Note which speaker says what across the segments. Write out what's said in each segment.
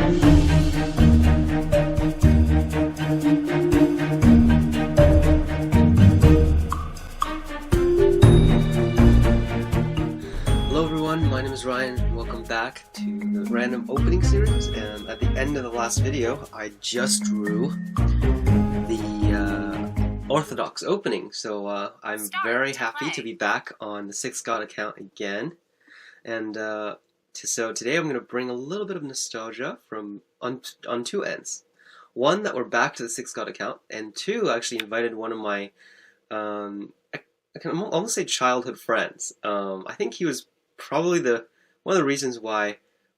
Speaker 1: Hello everyone, my name is Ryan and welcome back to the random opening series. And at the end of the last video I just drew the Orthodox opening, so I'm very happy to be back on the 6 God account again. And so today I'm going to bring a little bit of nostalgia from on two ends. One, that we're back to the 6 God account, and two, I actually invited one of my I can almost say childhood friends. I think he was probably one of the reasons why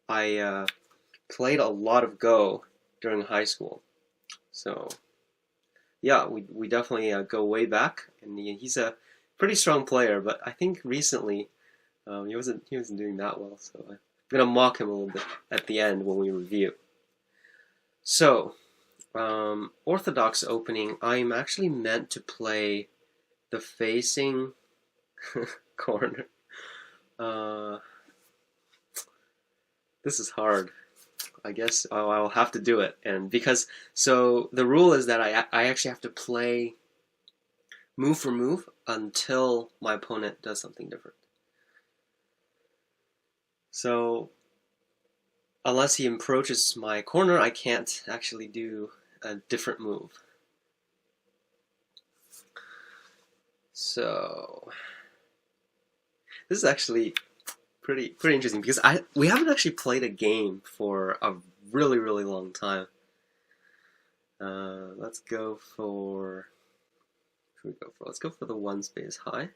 Speaker 1: I played a lot of Go during high school. So yeah, we definitely go way back, and he's a pretty strong player. But I think recently he wasn't doing that well. So I'm gonna mock him a little bit at the end when we review. So Orthodox opening, I'm actually meant to play the facing corner. This is hard. I guess I'll have to do it, and so the rule is that I actually have to play move for move until my opponent does something different. So unless he approaches my corner, I can't actually do a different move. So this is actually pretty interesting because we haven't actually played a game for a really long time. Let's go for the one space high.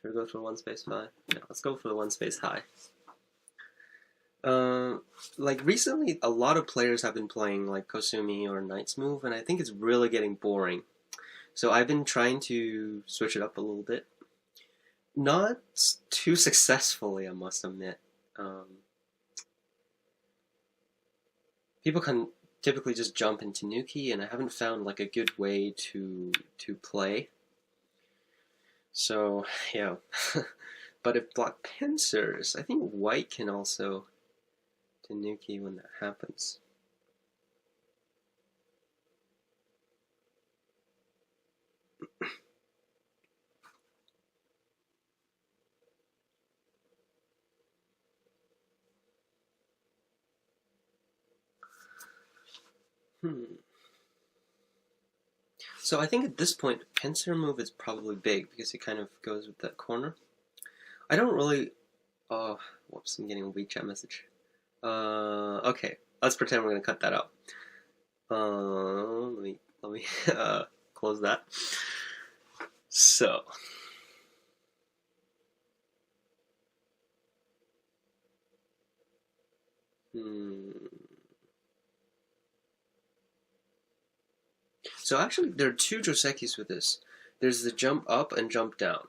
Speaker 1: Should we go for one space high? No, let's go for the one space high. Like recently, a lot of players have been playing like Kosumi or Knight's Move, and I think it's really getting boring. So I've been trying to switch it up a little bit. Not too successfully, I must admit. People can typically just jump into Nuki, and I haven't found like a good way to play. So yeah, but if black pincers, I think white can also Nuki when that happens. So I think at this point, pincer move is probably big because it kind of goes with that corner. I don't really. Oh, whoops! I'm getting a WeChat message. Okay, let's pretend we're gonna cut that out. Let me close that. So. So actually, there are two Josekis with this. There's the jump up and jump down.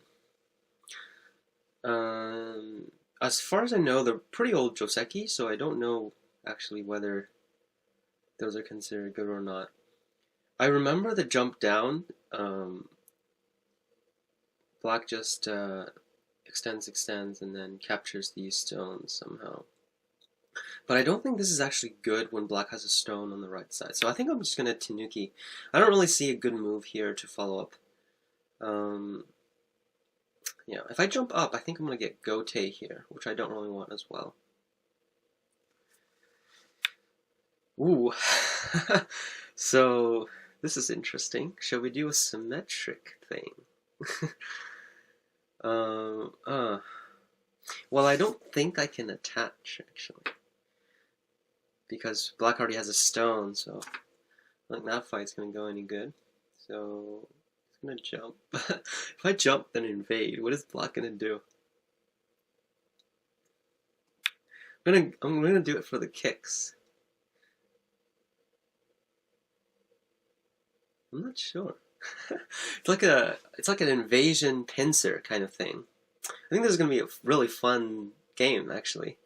Speaker 1: As far as I know, they're pretty old Joseki, so I don't know actually whether those are considered good or not. I remember the jump down. Black just extends, and then captures these stones somehow. But I don't think this is actually good when black has a stone on the right side. So I think I'm just going to Tanuki. I don't really see a good move here to follow up. Yeah, if I jump up, I think I'm going to get Gote here, which I don't really want as well. Ooh. So this is interesting. Shall we do a symmetric thing? Well, I don't think I can attach, actually. Because black already has a stone, so I don't think that fight's going to go any good. So it's going to jump. If I jump, then invade. What is black going to do? I'm gonna do it for the kicks. I'm not sure. It's like an invasion pincer kind of thing. I think this is gonna be a really fun game, actually.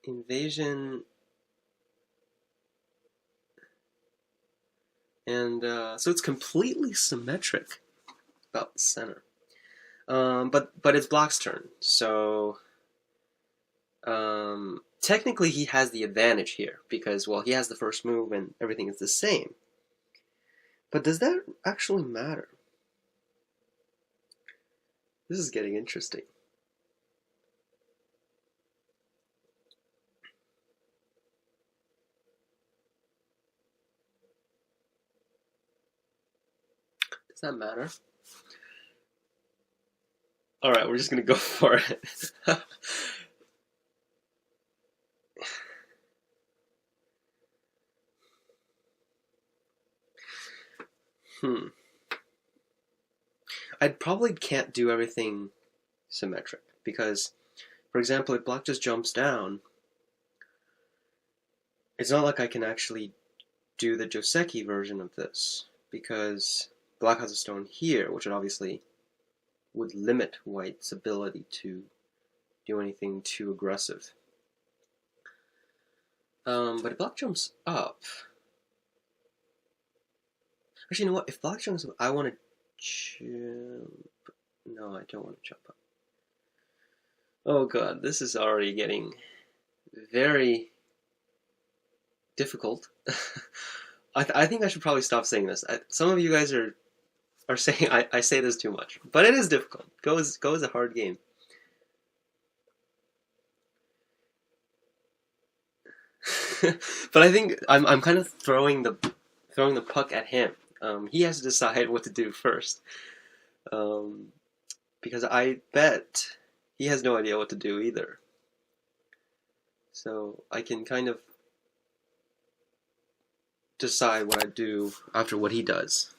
Speaker 1: Invasion, and so it's completely symmetric about the center. But it's black's turn, so technically he has the advantage here because, well, he has the first move and everything is the same. But does that actually matter? This is getting interesting. Does that matter? Alright, we're just gonna go for it. I probably can't do everything symmetric because, for example, if black just jumps down, it's not like I can actually do the Joseki version of this because black has a stone here, which would obviously limit white's ability to do anything too aggressive. But if black jumps up, actually, you know what? If black jumps up, I want to jump. No, I don't want to jump up. Oh god, this is already getting very difficult. I think I should probably stop saying this. Some of you guys are saying I say this too much, but it is difficult. Go is a hard game. But I think I'm kind of throwing the puck at him. He has to decide what to do first, because I bet he has no idea what to do either. So I can kind of decide what I do after what he does.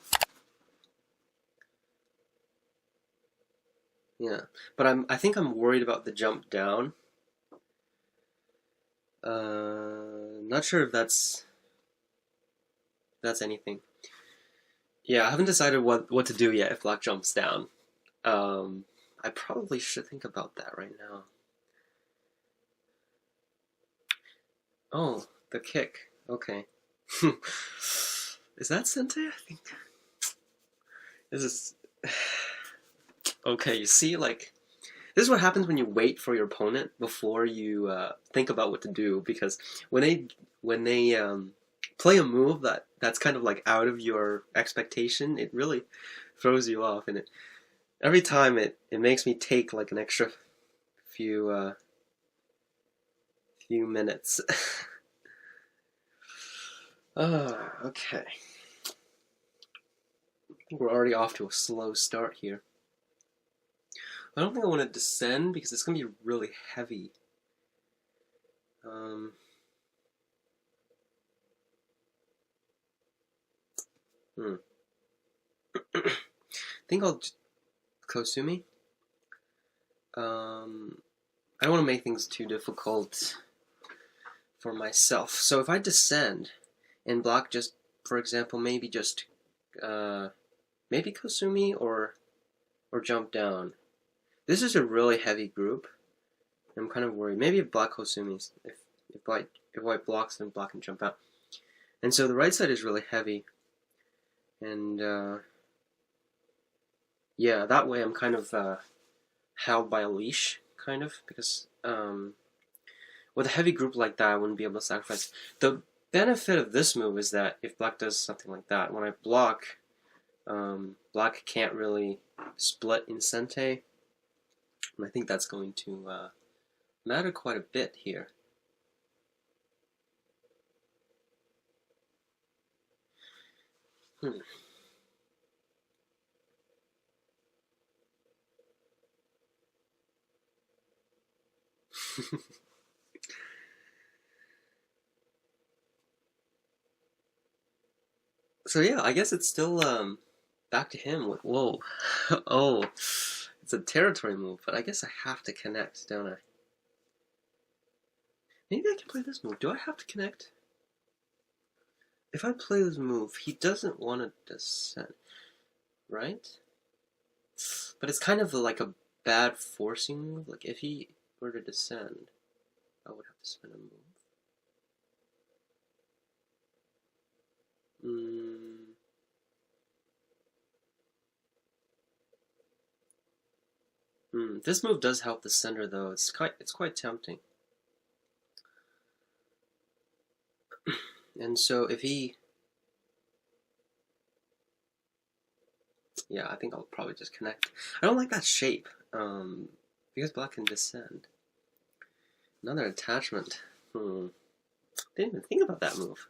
Speaker 1: Yeah, but I think I'm worried about the jump down. Not sure if that's anything. Yeah, I haven't decided what to do yet if black jumps down. I probably should think about that right now. Oh, the kick. Okay. Is that Sente? I think this is okay. You see, like, this is what happens when you wait for your opponent before you think about what to do. Because when they play a move that's kind of like out of your expectation, it really throws you off, and every time it makes me take like an extra few minutes. Okay. I think we're already off to a slow start here. I don't think I want to descend because it's going to be really heavy. I think I'll Kosumi. I don't want to make things too difficult for myself. So if I descend and block just, for example, maybe just maybe Kosumi or jump down. This is a really heavy group. I'm kind of worried. Maybe if black Kosumis, if white blocks, then black can jump out. And so the right side is really heavy. And yeah, that way I'm kind of held by a leash, kind of, because with a heavy group like that, I wouldn't be able to sacrifice. The benefit of this move is that if black does something like that, when I block, black can't really split in Sente. And I think that's going to matter quite a bit here. So yeah, I guess it's still back to him. Whoa. Oh, it's a territory move, but I guess I have to connect, don't I? Maybe I can play this move. Do I have to connect? If I play this move, he doesn't want to descend, right? But it's kind of like a bad forcing move. Like, if he were to descend, I would have to spin a move. This move does help the center, though. It's quite tempting. And so if he... Yeah, I think I'll probably just connect. I don't like that shape, because black can descend. Another attachment. Didn't even think about that move.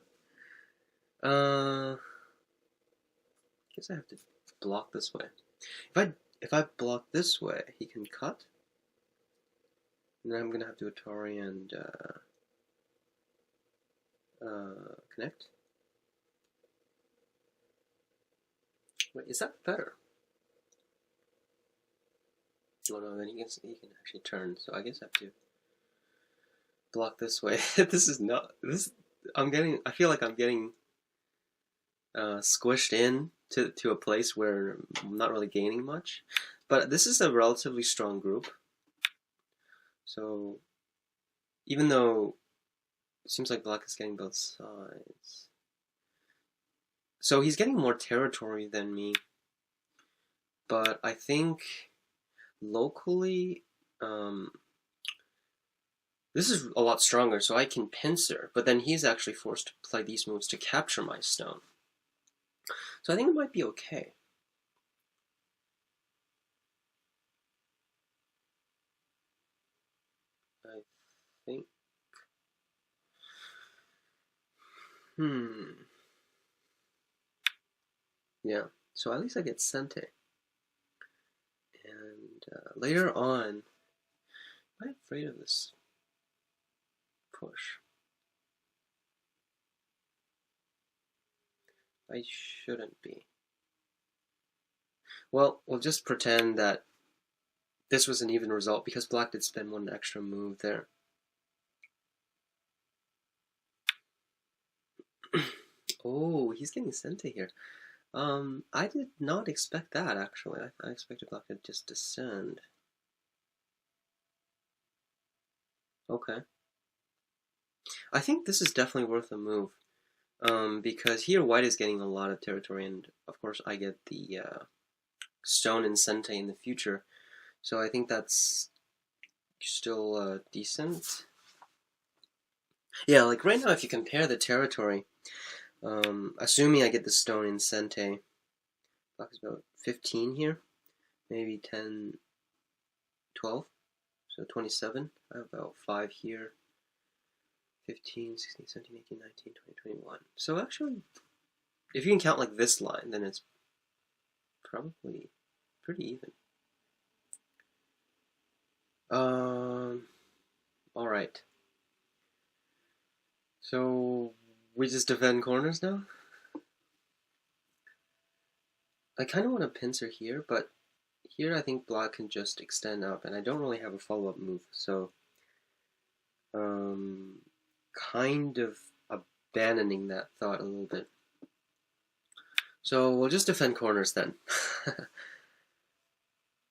Speaker 1: Guess I have to block this way. If I block this way, he can cut. And then I'm gonna have to Atari and connect. Wait, is that better? Oh no, then he can actually turn. So I guess I have to block this way. This is not this. I feel like I'm getting squished in to a place where I'm not really gaining much. But this is a relatively strong group. So even though it seems like black is getting both sides. So he's getting more territory than me. But I think locally, this is a lot stronger, so I can pincer. But then he's actually forced to play these moves to capture my stone. So I think it might be okay. I think... Yeah, so at least I get Sente. And later on, I'm afraid of this push. I shouldn't be. Well, we'll just pretend that this was an even result because black did spend one extra move there. Oh, he's getting Sente here. I did not expect that, actually. I expected black to just descend. Okay. I think this is definitely worth a move. Because here white is getting a lot of territory, and of course I get the stone and Sente in the future. So I think that's still decent. Yeah, like right now if you compare the territory, assuming I get the stone in Sente, black is about 15 here, maybe 10, 12, so 27. I have about 5 here, 15, 16, 17, 18, 19, 20, 21. So actually, if you can count like this line, then it's probably pretty even. Alright. So, we just defend corners now? I kind of want to pincer here, but here I think black can just extend up, and I don't really have a follow-up move, so kind of abandoning that thought a little bit. So we'll just defend corners then.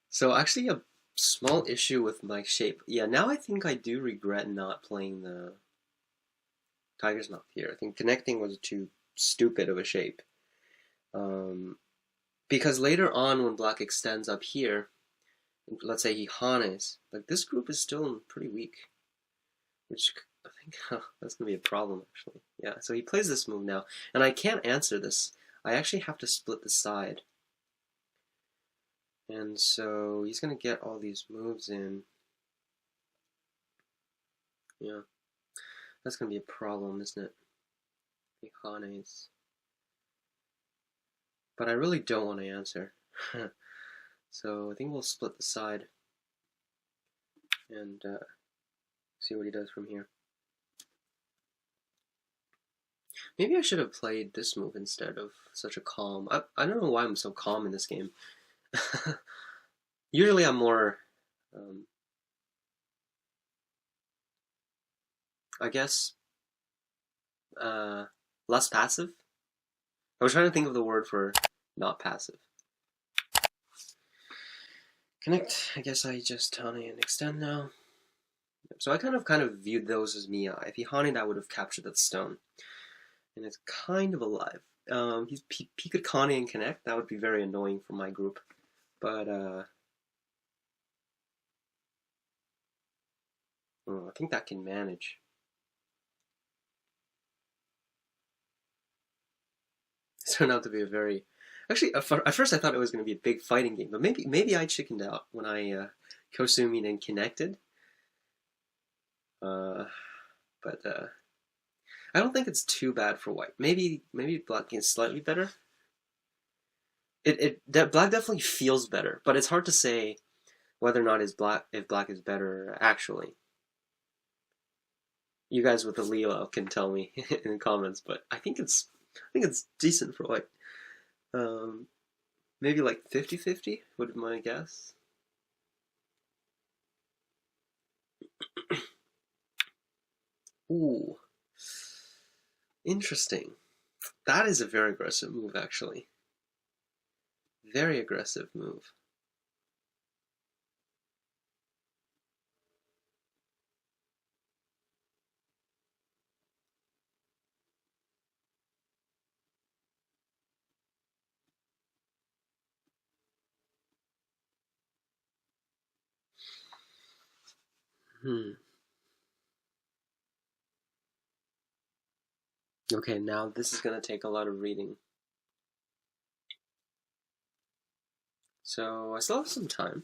Speaker 1: So actually a small issue with my shape. Yeah, now I think I do regret not playing the tiger's mouth here. I think connecting was too stupid of a shape. Because later on when black extends up here, let's say he hanes, like this group is still pretty weak. Which I think that's going to be a problem actually. Yeah, so he plays this move now. And I can't answer this. I actually have to split the side. And so he's going to get all these moves in. Yeah. That's going to be a problem, isn't it? Hanes. But I really don't want to answer. So I think we'll split the side. And see what he does from here. Maybe I should have played this move instead of such a calm... I don't know why I'm so calm in this game. Usually I'm more... I guess... less passive? I was trying to think of the word for not passive. Connect. I guess I just Hane and extend now. So I kind of viewed those as Mia. If he Hane, I would have captured that stone. And it's kind of alive. He could Kane and connect. That would be very annoying for my group. But I think that can manage. turned out to be a very... Actually, at first I thought it was going to be a big fighting game, but maybe I chickened out when I Kosumin and connected. But I don't think it's too bad for white. Maybe black is slightly better. Black definitely feels better, but it's hard to say whether or not if black is better actually. You guys with the Lilo can tell me in the comments, but I think it's decent for white. Maybe like 50-50 would be my guess. Ooh. Interesting. That is a very aggressive move, actually. Very aggressive move. Okay, now this is going to take a lot of reading. So I still have some time.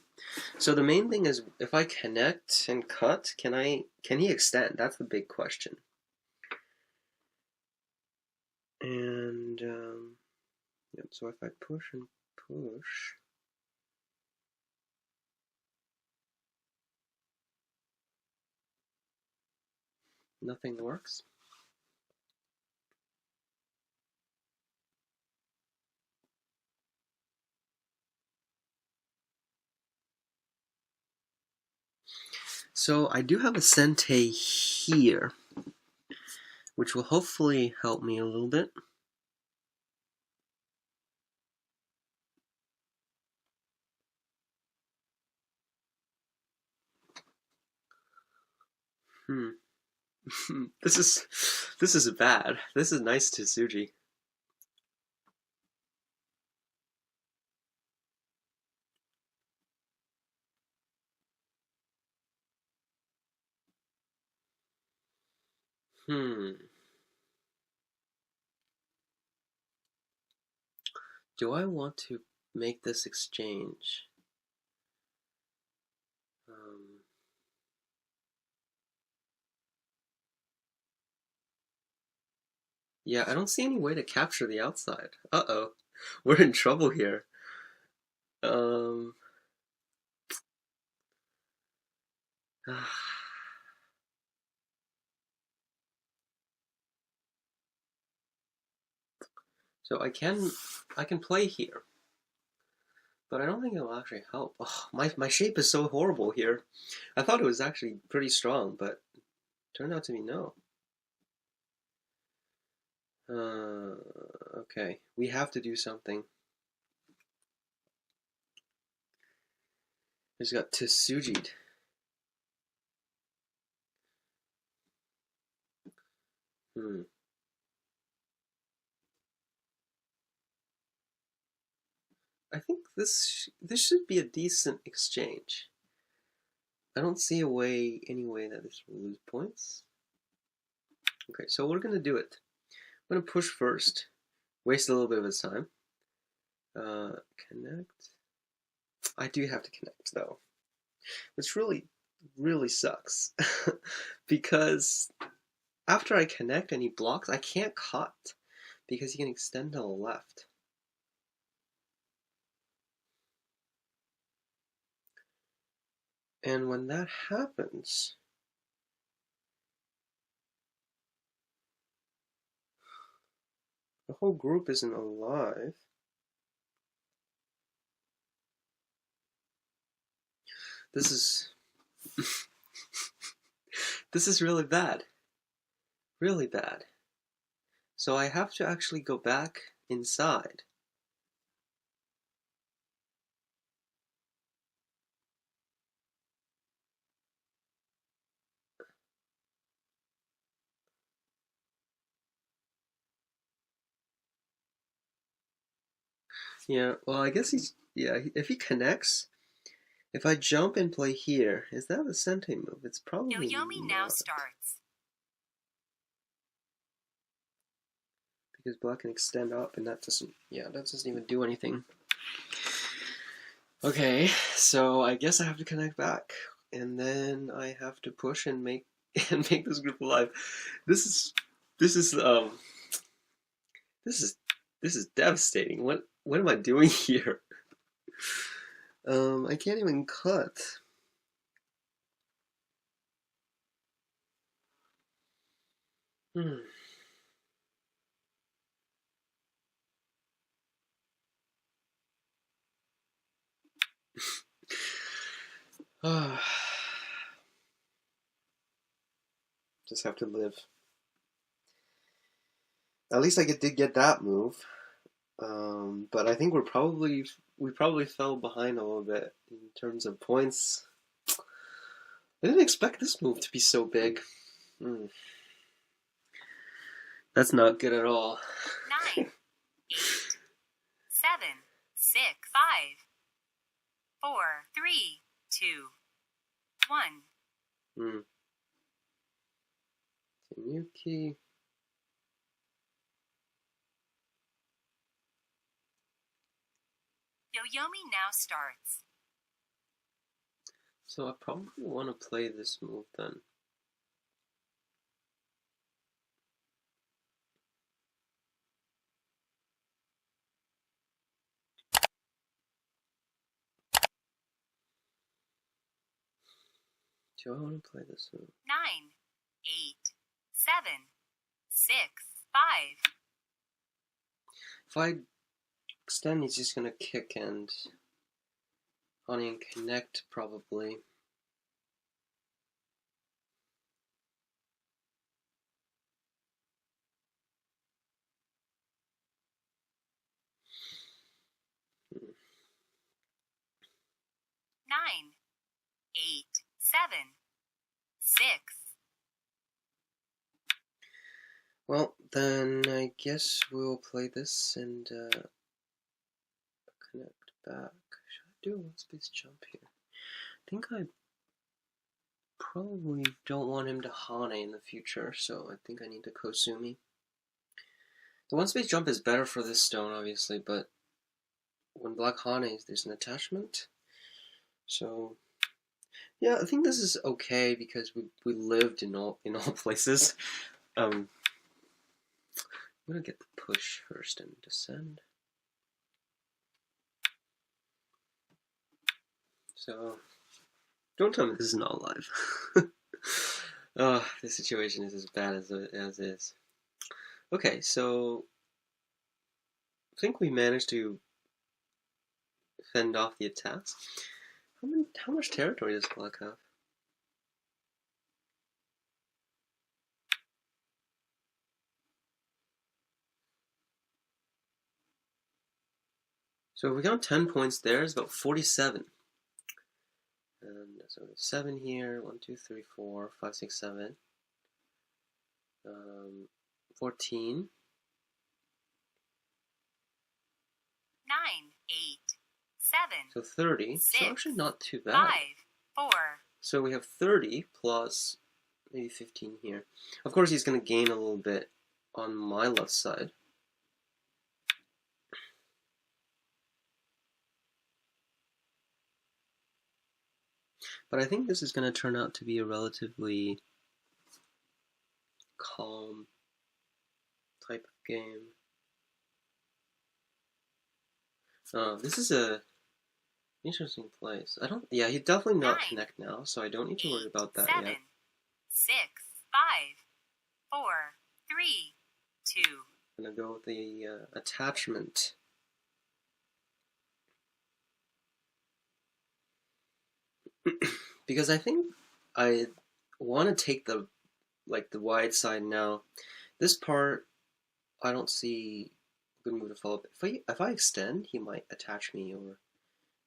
Speaker 1: So the main thing is, if I connect and cut, can he extend? That's the big question. And yep, so if I push and push, nothing works. So I do have a Sente here, which will hopefully help me a little bit. This is bad. This is nice to Tsuji. Do I want to make this exchange? Yeah, I don't see any way to capture the outside. Uh-oh. We're in trouble here. So I can play here, but I don't think it'll actually help. Oh, my shape is so horrible here. I thought it was actually pretty strong, but it turned out to be no. Okay, we have to do something. I just got Tsuji'd. I think this should be a decent exchange. I don't see any way that this will lose points. Okay, so we're gonna do it. I'm gonna push first, waste a little bit of his time. Connect. I do have to connect though, which really sucks because after I connect and he blocks, I can't cut because he can extend to the left. And when that happens, the whole group isn't alive. This is this is really bad. Really bad. So I have to actually go back inside. Yeah, well, I guess if he connects, if I jump and play here, is that a Sente move? It's probably Yoyomi not. Now starts. because black can extend up, and that doesn't even do anything. Okay, so I guess I have to connect back, and then I have to push and make this group alive. This is devastating. What am I doing here? I can't even cut. Just have to live. At least I did get that move. But I think we probably fell behind a little bit in terms of points. I didn't expect this move to be so big. That's not good at all.
Speaker 2: 9, 8, 7, 6, 5, 4, 3, 2, 1.
Speaker 1: Tenyuki.
Speaker 2: Yoyomi now starts.
Speaker 1: So I probably want to play this move then. Do I want to play this move?
Speaker 2: 9, 8, 7, 6, 5.
Speaker 1: If I extend, he's just gonna kick and honey and connect probably.
Speaker 2: Nine, 8, 7, 6.
Speaker 1: Well, then I guess we'll play this and connect back. Should I do a one-space jump here? I think I probably don't want him to Hane in the future, so I think I need to Kosumi. The one-space jump is better for this stone, obviously, but when black Hanes, there's an attachment. So, yeah, I think this is okay because we lived in all places. I'm gonna get the push first and descend. So, don't tell me this is not live. Oh, this situation is as bad as is. Okay, so I think we managed to fend off the attacks. How much territory does black have? So if we count 10 points there, it's about 47. And so we have 7 here, 1, 2, 3, 4, 5, 6, 7. 14.
Speaker 2: 9, 8, 7.
Speaker 1: So 30.
Speaker 2: 6,
Speaker 1: so actually not too bad.
Speaker 2: 5, 4.
Speaker 1: So we have 30 plus maybe 15 here. Of course, he's going to gain a little bit on my left side. But I think this is going to turn out to be a relatively calm type of game. This is a interesting place. He's definitely not
Speaker 2: 9,
Speaker 1: connect now, so I don't need to worry about that
Speaker 2: 7,
Speaker 1: yet.
Speaker 2: 6, 5, 4, 3, 2.
Speaker 1: I'm gonna go with the attachment. Because I think I want to take the wide side now. This part, I don't see a good move to follow up. If I extend, he might attach me or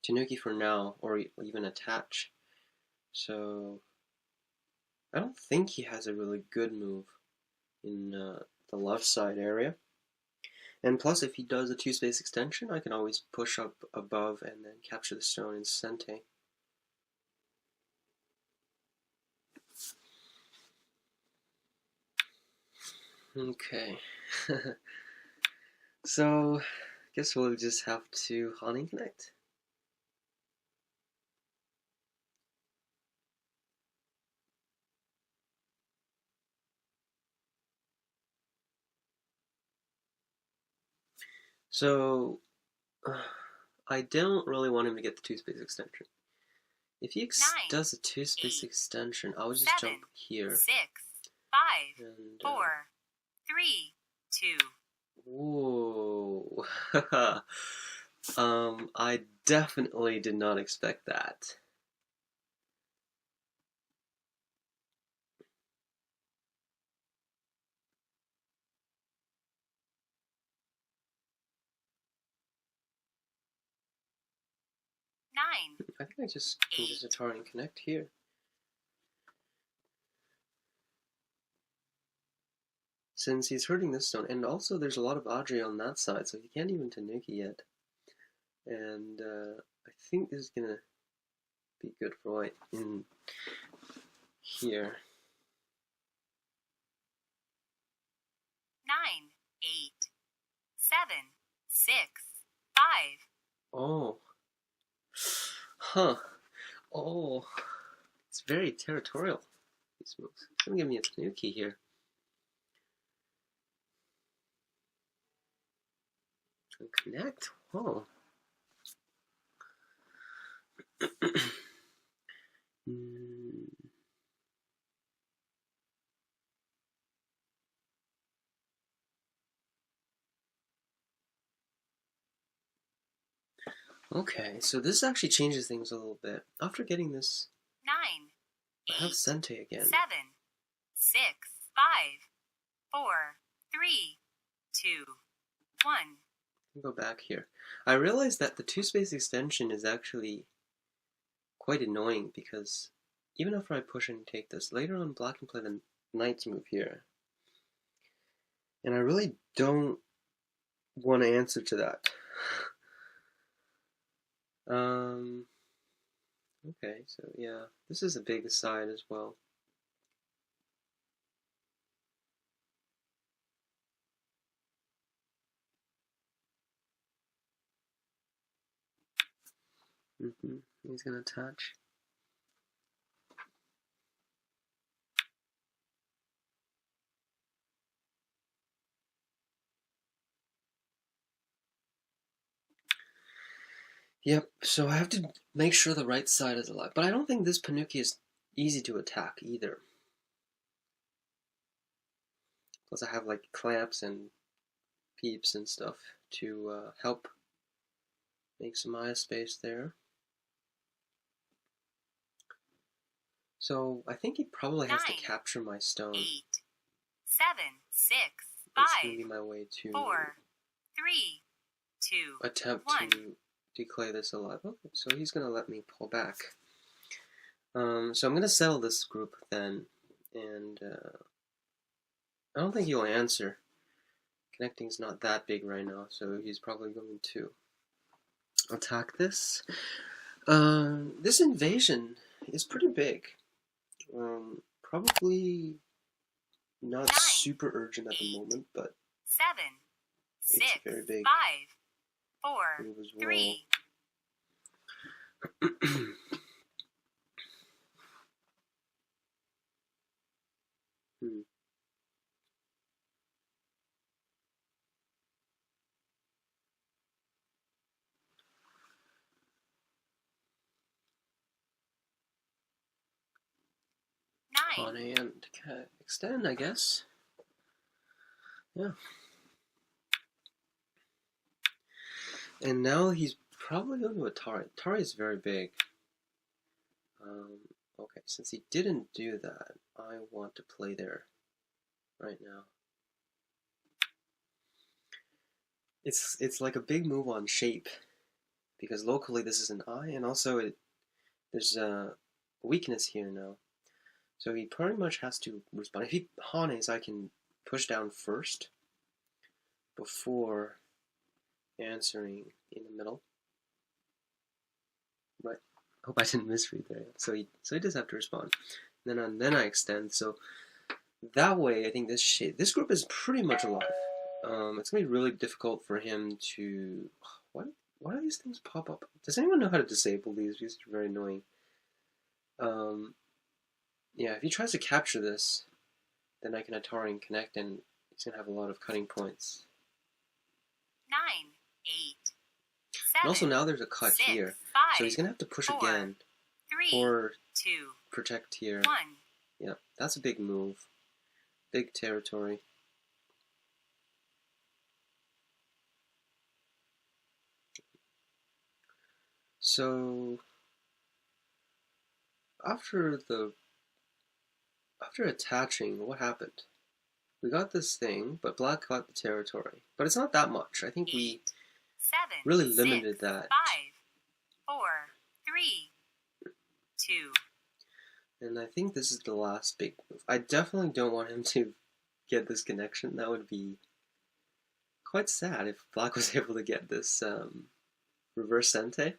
Speaker 1: Tanuki for now, or even attach. So I don't think he has a really good move in the left side area. And plus, if he does a 2-space extension, I can always push up above and then capture the stone in Sente. Okay. So, I guess we'll just have to Hane connect. So, I don't really want him to get the 2-space extension. If he does the 2-space extension, I'll just
Speaker 2: 7,
Speaker 1: jump here.
Speaker 2: 6, 5,
Speaker 1: And,
Speaker 2: 4, 3, 2.
Speaker 1: Whoa. I definitely did not expect that. I think I just can just Atari and connect here. Since he's hurting this stone, and also there's a lot of Adri on that side, so he can't even Tanuki yet. And I think this is gonna be good for white in here.
Speaker 2: 9, 8, 7, 6, 5.
Speaker 1: Oh. Huh. Oh. It's very territorial, these moves. It's gonna give me a Tanuki here. And connect? Whoa. Okay, so this actually changes things a little bit. After getting this,
Speaker 2: 9,
Speaker 1: I have Sente again.
Speaker 2: 7, 6, 5, 4, 3, 2, 1.
Speaker 1: Go back here. I realized that the 2-space extension is actually quite annoying because even after I push and take this, later on black can play the knight's move here. And I really don't want to answer to that. Okay, so yeah, this is a big side as well. He's gonna attach. Yep, so I have to make sure the right side is alive. But I don't think this Panuki is easy to attack either. Plus I have like clamps and peeps and stuff to help make some eye space there. So I think he probably has to capture my stone.
Speaker 2: 8, 7, 6, 5,
Speaker 1: That's gonna be my way to
Speaker 2: 4, 3, 2,
Speaker 1: attempt
Speaker 2: 1.
Speaker 1: to declare this alive. Okay, so he's gonna let me pull back. So I'm gonna settle this group then, and I don't think he'll answer. Connecting's not that big right now, so he's probably going to attack this. This invasion is pretty big. Probably not
Speaker 2: 9,
Speaker 1: super urgent at the moment, but
Speaker 2: 7, 6,
Speaker 1: it's very big.
Speaker 2: 5, 4,
Speaker 1: Move as well.
Speaker 2: 3.
Speaker 1: On and extend, I guess. Yeah. And now he's probably going to Atari. Atari is very big. Okay, since he didn't do that, I want to play there right now. It's like a big move on shape, because locally this is an eye, and also there's a weakness here now. So he pretty much has to respond. If he Hanes, I can push down first before answering in the middle. Right. Hope I didn't misread there. So he does have to respond. Then I extend. So that way, I think this group is pretty much alive. It's gonna be really difficult for him to. What? Why do these things pop up? Does anyone know how to disable these? These are very annoying. Yeah, if he tries to capture this, then I can Atari and connect, and he's gonna have a lot of cutting points.
Speaker 2: 9, 8, 7.
Speaker 1: And also now there's a cut
Speaker 2: 6,
Speaker 1: here,
Speaker 2: 5,
Speaker 1: so he's gonna have to push
Speaker 2: 4,
Speaker 1: again
Speaker 2: 3,
Speaker 1: or
Speaker 2: 2,
Speaker 1: protect here.
Speaker 2: 1.
Speaker 1: Yeah, that's a big move, big territory. So after attaching, what happened? We got this thing, but black got the territory. But it's not that much. I think
Speaker 2: 8,
Speaker 1: we
Speaker 2: 7,
Speaker 1: really
Speaker 2: 6,
Speaker 1: limited that.
Speaker 2: 5, 4, 3, 2.
Speaker 1: And I think this is the last big move. I definitely don't want him to get this connection. That would be quite sad if black was able to get this reverse sente.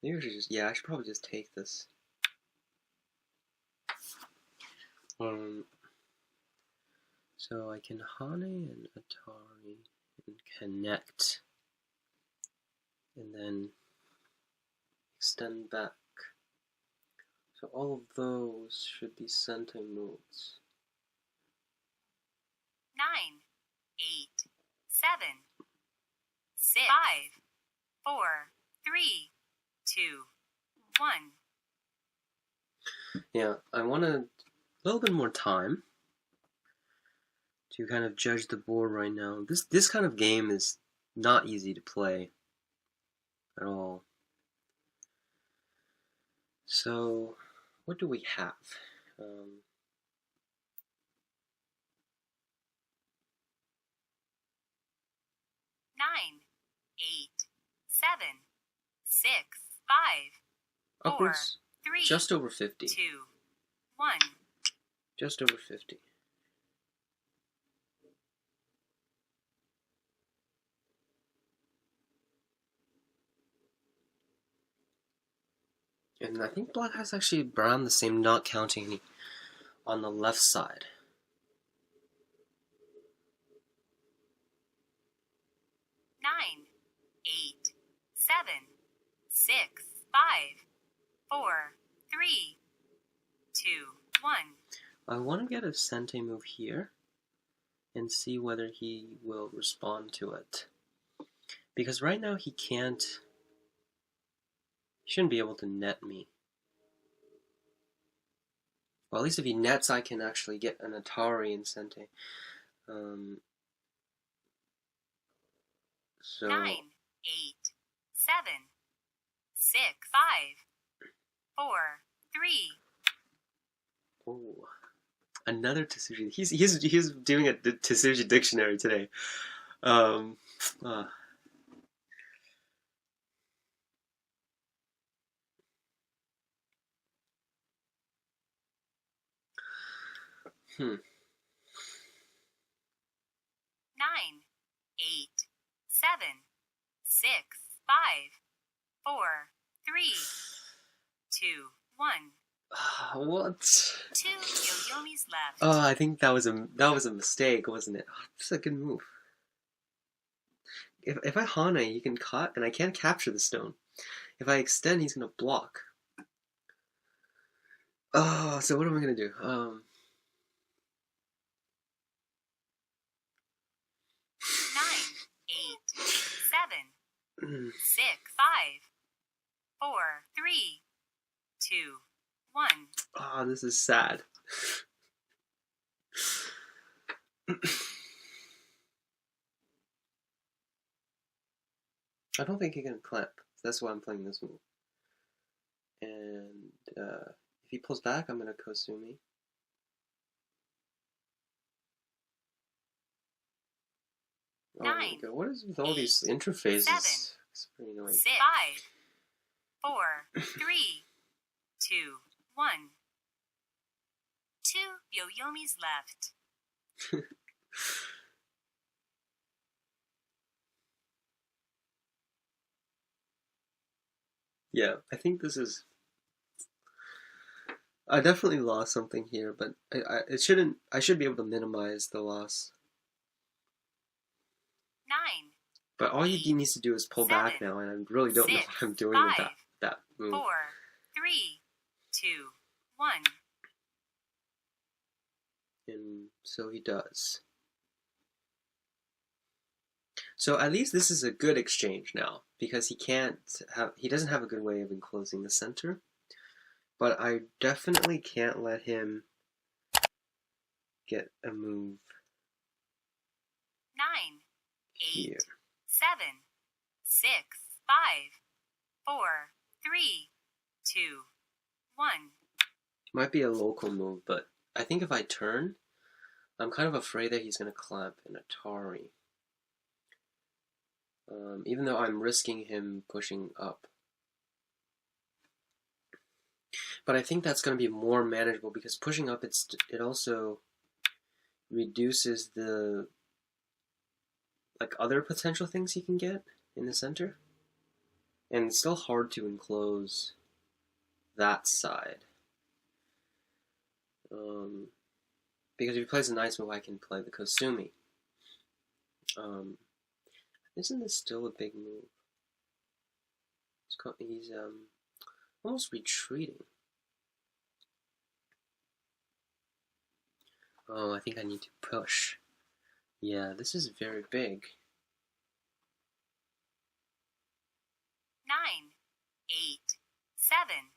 Speaker 1: Maybe I should just, yeah, I should probably just take this. So I can Hane and Atari and connect, and then extend back. So all of those should be sente moves.
Speaker 2: 9, 8, 7, 6, 5, 4, 3, 2, 1.
Speaker 1: Yeah, I want a little bit more time to kind of judge the board right now. This kind of game is not easy to play at all. So, what do we have?
Speaker 2: 9, 8, 7, 6, 5, 4,
Speaker 1: Upwards,
Speaker 2: 3,
Speaker 1: just over 50.
Speaker 2: 2, 1.
Speaker 1: Just over 50. And I think black has actually around the same, not counting on the left side.
Speaker 2: Nine, 8, 7, 6, 5, 4, 3, 2, 1.
Speaker 1: I want to get a sente move here and see whether he will respond to it. Because right now he can't. He shouldn't be able to net me. Well, at least if he nets, I can actually get an Atari in sente. So
Speaker 2: 9, 8, 7, 6, 5, 4, 3.
Speaker 1: Oh, another Tsuji. He's doing a Tsuji dictionary today. Hmm.
Speaker 2: 9, 8, 7, 6, 5, 4, 3, 2, 1.
Speaker 1: What?
Speaker 2: 2 Yoyomis left.
Speaker 1: Oh, I think that was a mistake, wasn't it? Oh, this is a good move. If I Hana, he can cut, and I can't capture the stone. If I extend, he's gonna block. Oh, so what am I gonna do?
Speaker 2: 9, 8, 7, 6, 5, 4, 3, 2, 1.
Speaker 1: Oh, this is sad. I don't think he can clamp. That's why I'm playing this move. And if he pulls back, I'm gonna Kosumi. Oh my god, what is with all these interfaces?
Speaker 2: 7,
Speaker 1: It's pretty annoying.
Speaker 2: 6, 5, 4, 3, 2, 1. 2 Yoyomis left.
Speaker 1: Yeah, I think this is I definitely lost something here, but it shouldn't. I should be able to minimize the loss.
Speaker 2: 9,
Speaker 1: But all he
Speaker 2: 8,
Speaker 1: needs to do is pull back
Speaker 2: 7,
Speaker 1: now, and I really don't know
Speaker 2: 6,
Speaker 1: what I'm doing with
Speaker 2: 5,
Speaker 1: that move.
Speaker 2: 4, 3, 2, 1.
Speaker 1: And so he does. So at least this is a good exchange now, because he doesn't have a good way of enclosing the center. But I definitely can't let him get a move
Speaker 2: 9, 8,
Speaker 1: here.
Speaker 2: 7, 6, 5, 4, 3, 2, 1.
Speaker 1: Might be a local move, but I think if I turn, I'm kind of afraid that he's going to clamp an Atari. Even though I'm risking him pushing up. But I think that's going to be more manageable, because pushing up, it also reduces the other potential things he can get in the center. And it's still hard to enclose that side. Because if he plays a nice move, I can play the Kosumi. Isn't this still a big move? He's almost retreating. Oh, I think I need to push. Yeah, this is very big.
Speaker 2: 9, 8, 7,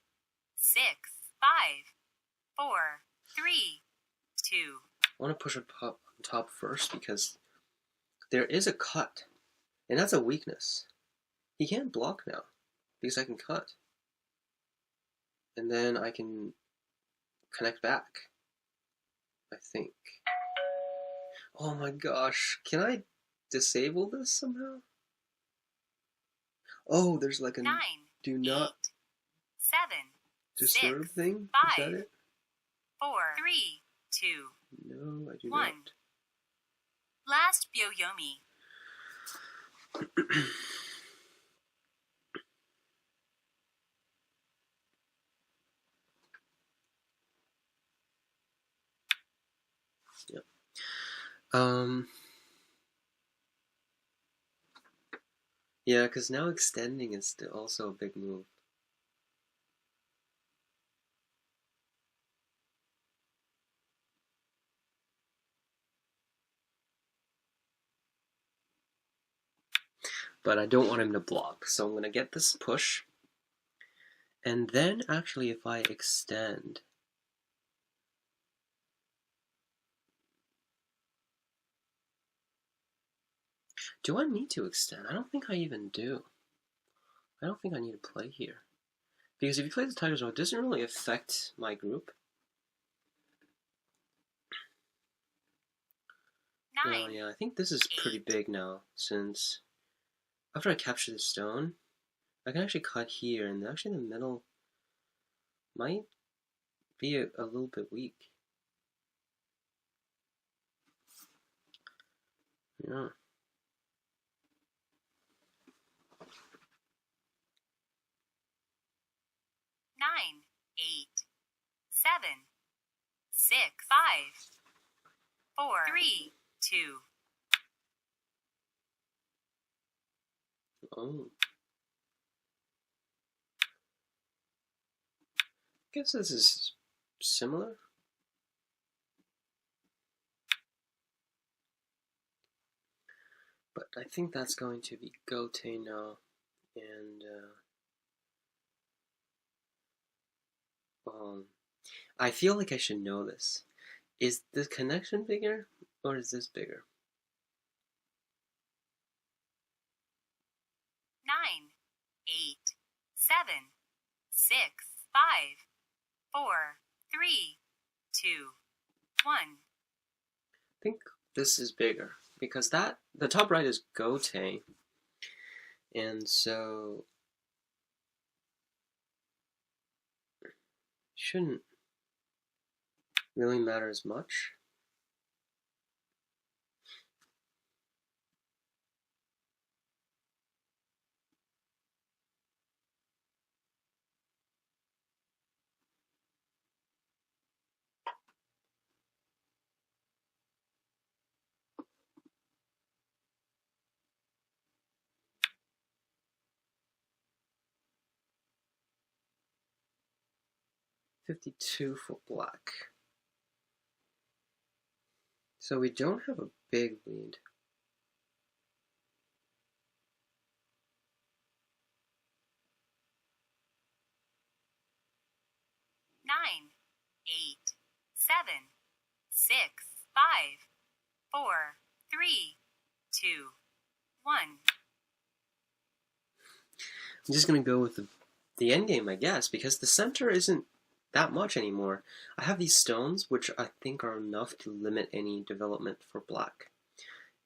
Speaker 2: 6, 5, 4, 3, 2.
Speaker 1: I want to push on top first, because there is a cut. And that's a weakness. He can't block now, because I can cut. And then I can connect back, I think. Oh my gosh, can I disable this somehow? Oh, there's like a
Speaker 2: 9,
Speaker 1: do not
Speaker 2: 8, 7,
Speaker 1: disturb
Speaker 2: 6,
Speaker 1: thing?
Speaker 2: 5,
Speaker 1: Is that it?
Speaker 2: 4, 3, 2,
Speaker 1: No, I do
Speaker 2: 1. Last Byoyomi.
Speaker 1: not. Yep. Yeah, because now extending is also a big move. But I don't want him to block, so I'm going to get this push. And then, actually, if I extend... Do I need to extend? I don't think I even do. I don't think I need to play here. Because if you play the Tiger's Row, it doesn't really affect my group.
Speaker 2: 9,
Speaker 1: Oh, yeah, I think this is pretty big now, since after I capture the stone, I can actually cut here, and actually the middle might be a little bit weak. Yeah.
Speaker 2: Nine, 8, 7, 6, 5, 4, 3, 2.
Speaker 1: Oh. I guess this is similar. But I think that's going to be Gote now. And, I feel like I should know this. Is the connection bigger, or is this bigger?
Speaker 2: 9, 8, 7, 6, 5, 4, 3, 2, 1.
Speaker 1: I think this is bigger, because the top right is Gote, and so shouldn't really matter as much. 52 for black. So we don't have a big lead.
Speaker 2: Nine, 8, 7, 6, 5, 4, 3, 2, 1.
Speaker 1: I'm just going to go with the end game, I guess, because the center isn't that much anymore. I have these stones, which I think are enough to limit any development for black.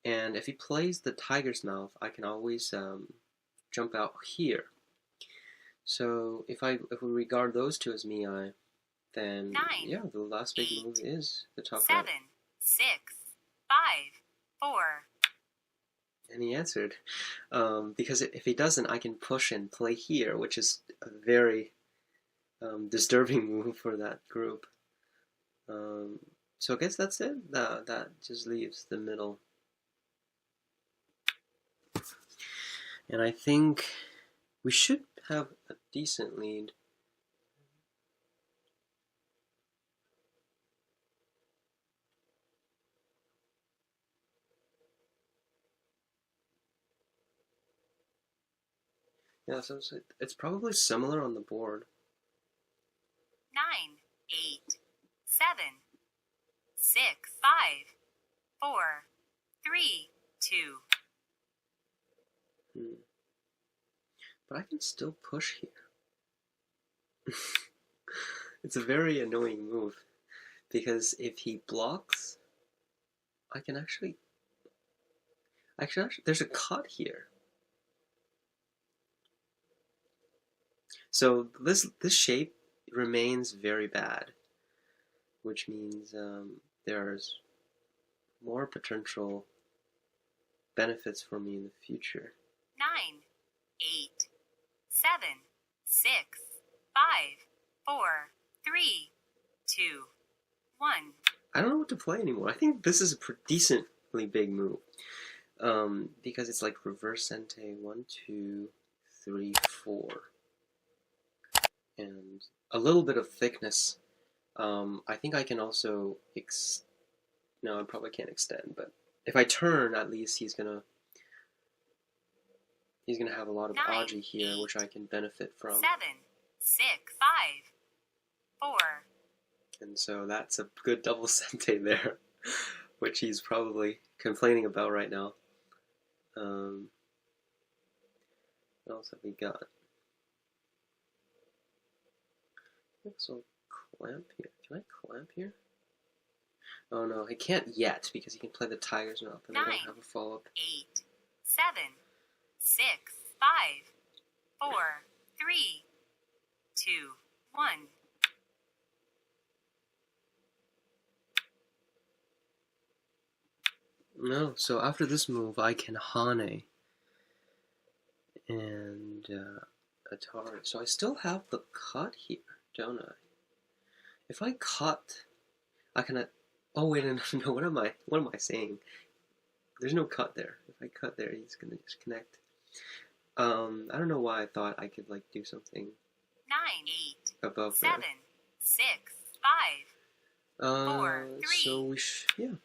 Speaker 1: And if he plays the tiger's mouth, I can always jump out here. So if we regard those two as Miai, then
Speaker 2: 9,
Speaker 1: yeah, the last big
Speaker 2: 8,
Speaker 1: move is the top
Speaker 2: 7,
Speaker 1: right.
Speaker 2: 6, 5, 4.
Speaker 1: And he answered. Because if he doesn't, I can push and play here, which is a very disturbing move for that group. So I guess that's it. That just leaves the middle. And I think we should have a decent lead. Yeah, so it's probably similar on the board.
Speaker 2: 9, 8, 7, 6, 5, 4, 3, 2.
Speaker 1: But I can still push here. It's a very annoying move, because if he blocks, I can actually there's a cut here. So this shape remains very bad, which means there's more potential benefits for me in the future.
Speaker 2: 9, 8, 7, 6, 5, 4, 3, 2, 1.
Speaker 1: I don't know what to play anymore. I think this is a decently big move, because it's like reverse sente 1, 2, 3, 4, and a little bit of thickness. I think I can also no, I probably can't extend, but if I turn, at least he's gonna have a lot of
Speaker 2: 9,
Speaker 1: aji here,
Speaker 2: 8,
Speaker 1: which I can benefit from.
Speaker 2: 7, 6, 5, 4.
Speaker 1: And so that's a good double sente there, which he's probably complaining about right now. What else have we got? So clamp here. Can I clamp here? Oh no, he can't yet because he can play the tiger's mouth and
Speaker 2: 9,
Speaker 1: I don't have a follow-up.
Speaker 2: 8, 7, 6, 5, 4, 3, 2, 1.
Speaker 1: No, so after this move I can Hane and Atari. So I still have the cut here, don't I? If I cut, I can. Oh wait, no. What am I saying? There's no cut there. If I cut there, he's gonna disconnect. I don't know why I thought I could like do something
Speaker 2: 9, 8,
Speaker 1: above
Speaker 2: 7,
Speaker 1: there.
Speaker 2: 6, 5, 4, 3.
Speaker 1: So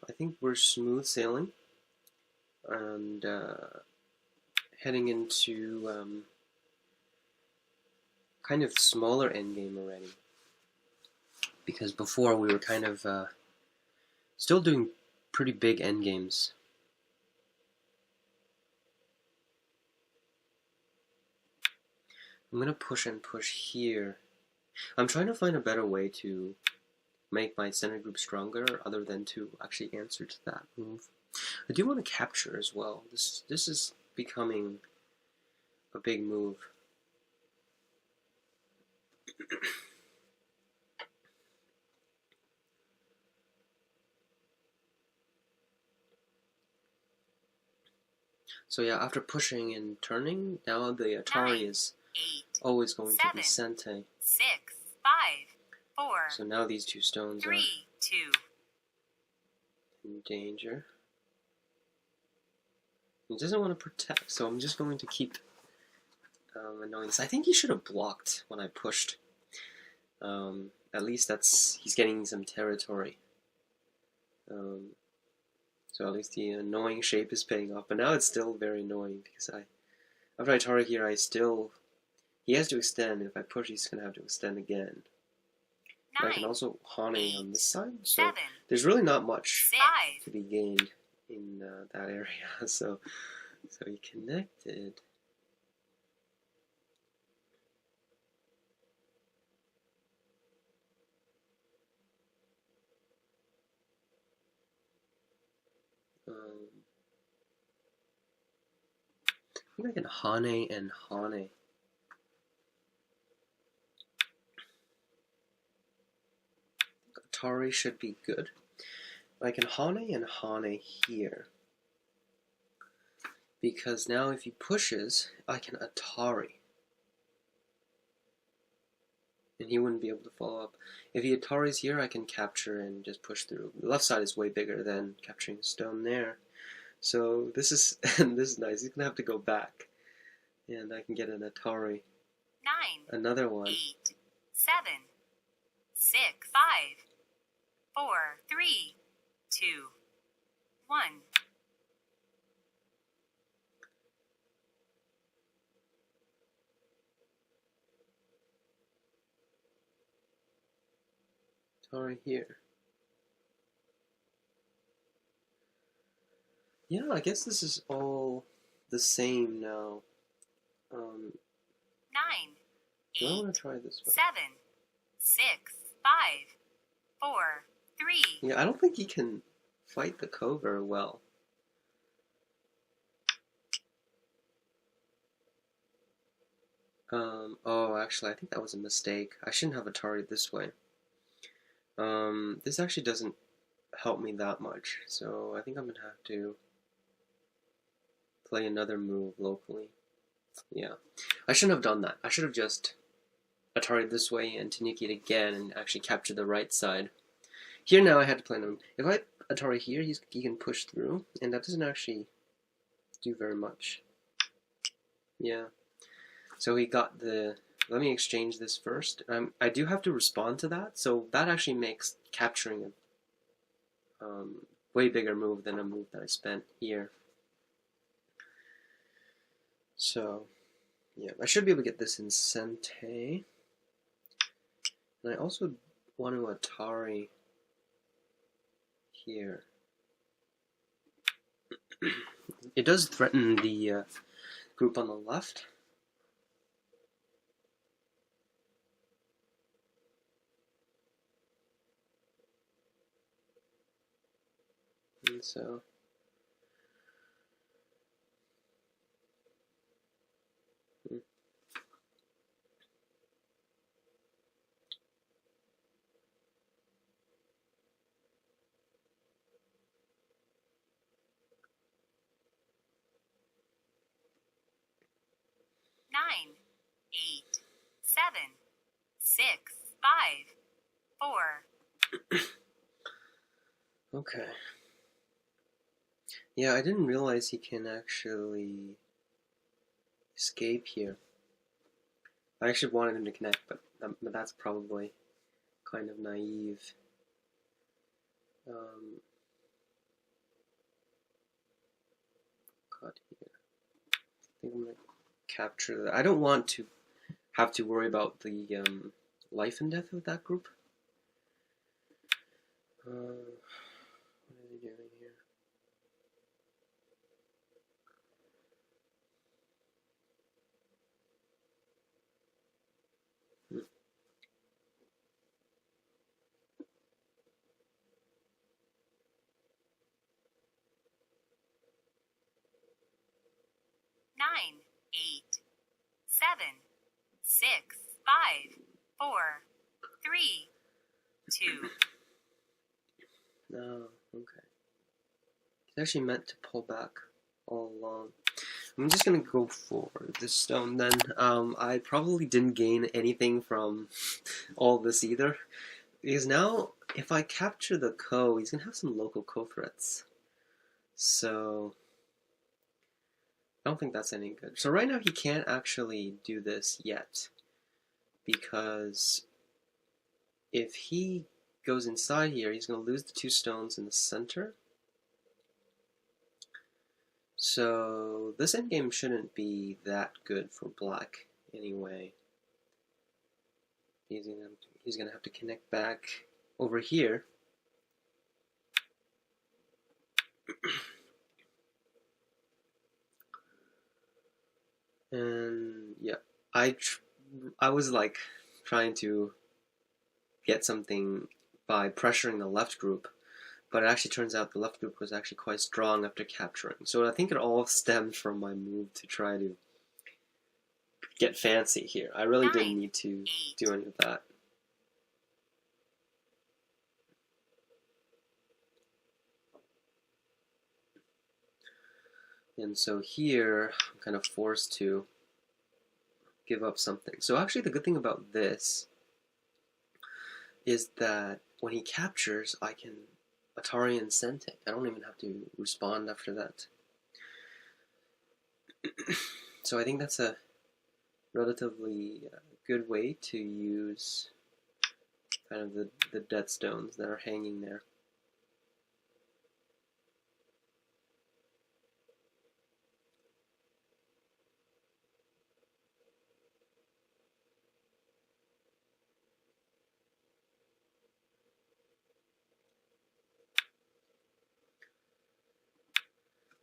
Speaker 1: I think we're smooth sailing, and heading into kind of smaller endgame already. Because before we were kind of still doing pretty big endgames. I'm gonna push and push here. I'm trying to find a better way to make my center group stronger, other than to actually answer to that move. I do want to capture as well. This is becoming a big move. So yeah, after pushing and turning, now the Atari
Speaker 2: 9,
Speaker 1: is
Speaker 2: 8,
Speaker 1: always going
Speaker 2: 7,
Speaker 1: to be sente.
Speaker 2: 6, 5, 4,
Speaker 1: So now these two stones
Speaker 2: 3,
Speaker 1: are
Speaker 2: 2.
Speaker 1: in danger. He doesn't want to protect, so I'm just going to keep annoying this. I think he should have blocked when I pushed. At least he's getting some territory. So at least the annoying shape is paying off. But now it's still very annoying because after I target here, he has to extend. If I push, he's going to have to extend again. I can also Hane on this side, so there's really not much to be gained in that area. So he connected. I think I can Hane and Hane. Atari should be good. I can Hane and Hane here. Because now if he pushes, I can Atari. And he wouldn't be able to follow up. If he Ataris here, I can capture and just push through. The left side is way bigger than capturing stone there. So this is this is nice. He's gonna have to go back. And I can get an Atari.
Speaker 2: 9.
Speaker 1: Another one.
Speaker 2: 8. 7. 6. 5. 4. 3. 2. 1.
Speaker 1: Atari here. Yeah, I guess this is all the same now.
Speaker 2: 9.
Speaker 1: Do I
Speaker 2: 8.
Speaker 1: want to try this one?
Speaker 2: 7. 6. 5. 4. 3.
Speaker 1: Yeah, I don't think he can fight the Ko very well. Oh, actually, I think that was a mistake. I shouldn't have Atari this way. This actually doesn't help me that much, so I think I'm gonna have to play another move locally. Yeah, I shouldn't have done that. I should have just Atari this way and Tanuki it again and actually capture the right side. Here now I had to play another. If I Atari here, he can push through, and that doesn't actually do very much. Yeah. So he got the. Let me exchange this first. I do have to respond to that, so that actually makes capturing a way bigger move than a move that I spent here. So, yeah, I should be able to get this in Sente. And I also want to Atari here. It does threaten the group on the left. And so...
Speaker 2: Nine, 8, 7, 6, 5, 4.
Speaker 1: Okay. Yeah, I didn't realize he can actually escape here. I actually wanted him to connect, but that's probably kind of naive. Cut here. I think I'm gonna capture that. I don't want to have to worry about the life and death of that group. What are they doing here? Hmm.
Speaker 2: Nine, 8, 7, 6, 5, 4, 3, 2.
Speaker 1: No, okay. He's actually meant to pull back all along. I'm just gonna go for this stone then. I probably didn't gain anything from all this either. Because now, if I capture the Ko, he's gonna have some local Ko threats. So... I don't think that's any good. So right now he can't actually do this yet. Because if he goes inside here, he's going to lose the 2 stones in the center. So this endgame shouldn't be that good for black anyway. He's going to have to connect back over here. And yeah, I was like trying to get something by pressuring the left group, but it actually turns out the left group was actually quite strong after capturing. So I think it all stemmed from my move to try to get fancy here. I really didn't need to do any of that. And so here, I'm kind of forced to give up something. So actually the good thing about this is that when he captures, I can Atari and Sente. I don't even have to respond after that. So I think that's a relatively good way to use kind of the dead stones that are hanging there.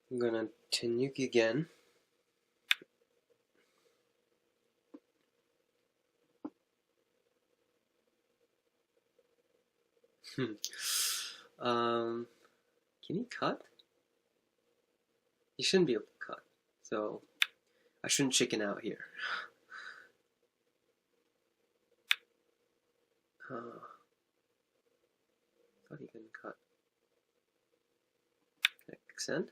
Speaker 1: I'm gonna Tenuki again. Can he cut? He shouldn't be able to cut, so I shouldn't chicken out here. Thought he couldn't cut. Can I extend?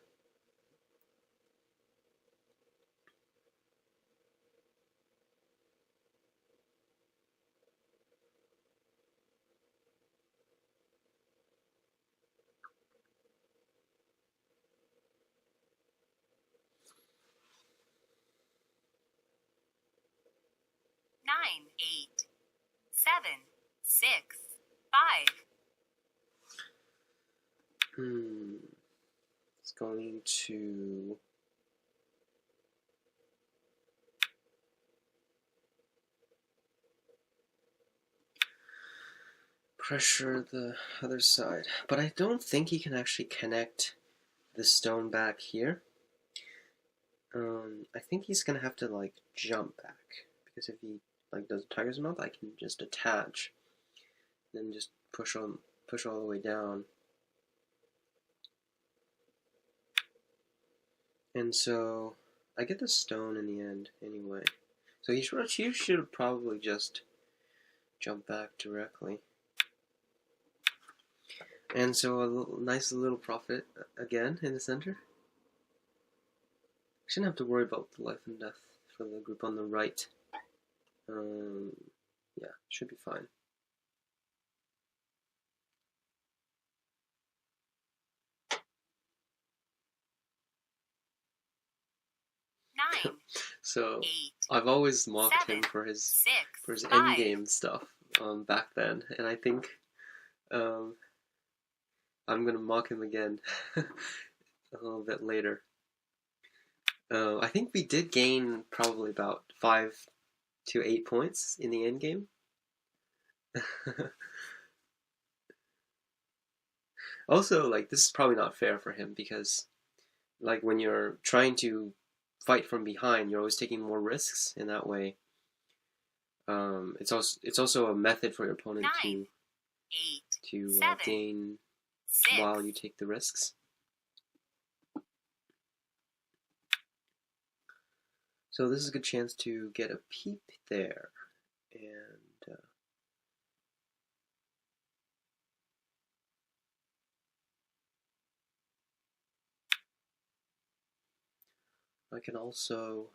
Speaker 2: Nine, 8, 7, 6, 5.
Speaker 1: It's going to pressure the other side, but I don't think he can actually connect the stone back here. I think he's gonna have to like jump back, because if he like does a tiger's mouth, I can just attach, and then just push all the way down. And so I get the stone in the end anyway. So he should probably just jump back directly. And so a nice little profit again in the center. Shouldn't have to worry about the life and death for the group on the right. Yeah, should be fine. So
Speaker 2: 8,
Speaker 1: I've always mocked
Speaker 2: 7,
Speaker 1: him for his
Speaker 2: 6, 5.
Speaker 1: endgame stuff back then, and I think I'm gonna mock him again a little bit later. I think we did gain probably about 5 to 8 points in the endgame. Also, like, this is probably not fair for him, because like when you're trying to fight from behind, you're always taking more risks in that way. It's also a method for your opponent
Speaker 2: 9, 8,
Speaker 1: to
Speaker 2: 7,
Speaker 1: gain
Speaker 2: 6.
Speaker 1: while you take the risks. So this is a good chance to get a peep there, and I can also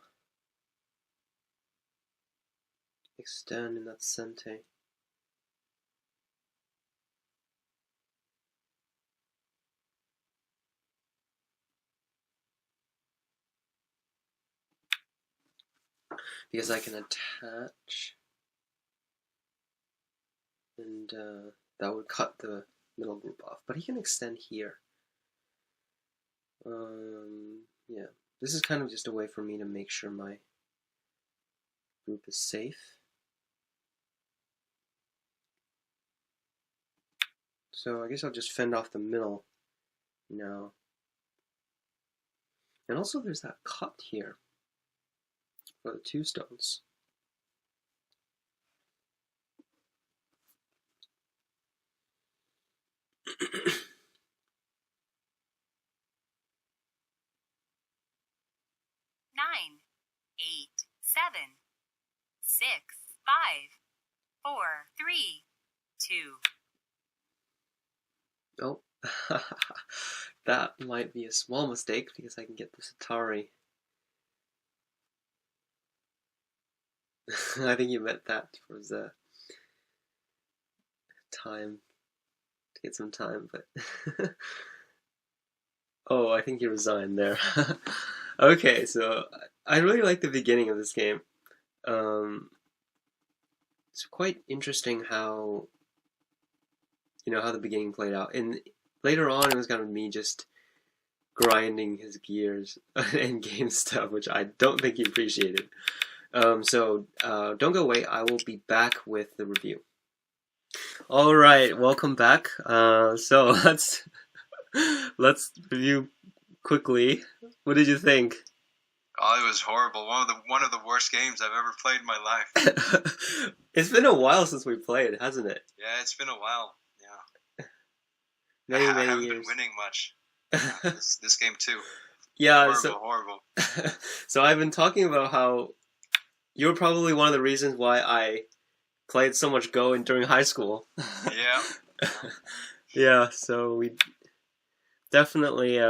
Speaker 1: extend in that Sente. Because I can attach and that would cut the middle group off. But he can extend here. Yeah, this is kind of just a way for me to make sure my group is safe. So I guess I'll just fend off the middle now. And also there's that cut here for the 2 stones.
Speaker 2: Nine, 8, 7, 6, 5, 4, 3, 2.
Speaker 1: Oh, that might be a small mistake because I can get this Atari. I think you meant that for the time, to get some time, but oh, I think you resigned there. Okay, so I really like the beginning of this game. It's quite interesting how, how the beginning played out. And later on, it was kind of me just grinding his gears and game stuff, which I don't think he appreciated. So don't go away. I will be back with the review. All right, welcome back. So let's review quickly. What did you think?
Speaker 3: Oh, it was horrible. One of the worst games I've ever played in my life.
Speaker 1: It's been a while since we played, hasn't it?
Speaker 3: Yeah, it's been a while. Yeah.
Speaker 1: Many
Speaker 3: I haven't
Speaker 1: years.
Speaker 3: been winning much. This game too.
Speaker 1: Yeah,
Speaker 3: horrible.
Speaker 1: So I've been talking about how you're probably one of the reasons why I played so much Go during high school.
Speaker 3: Yeah.
Speaker 1: Yeah, so we definitely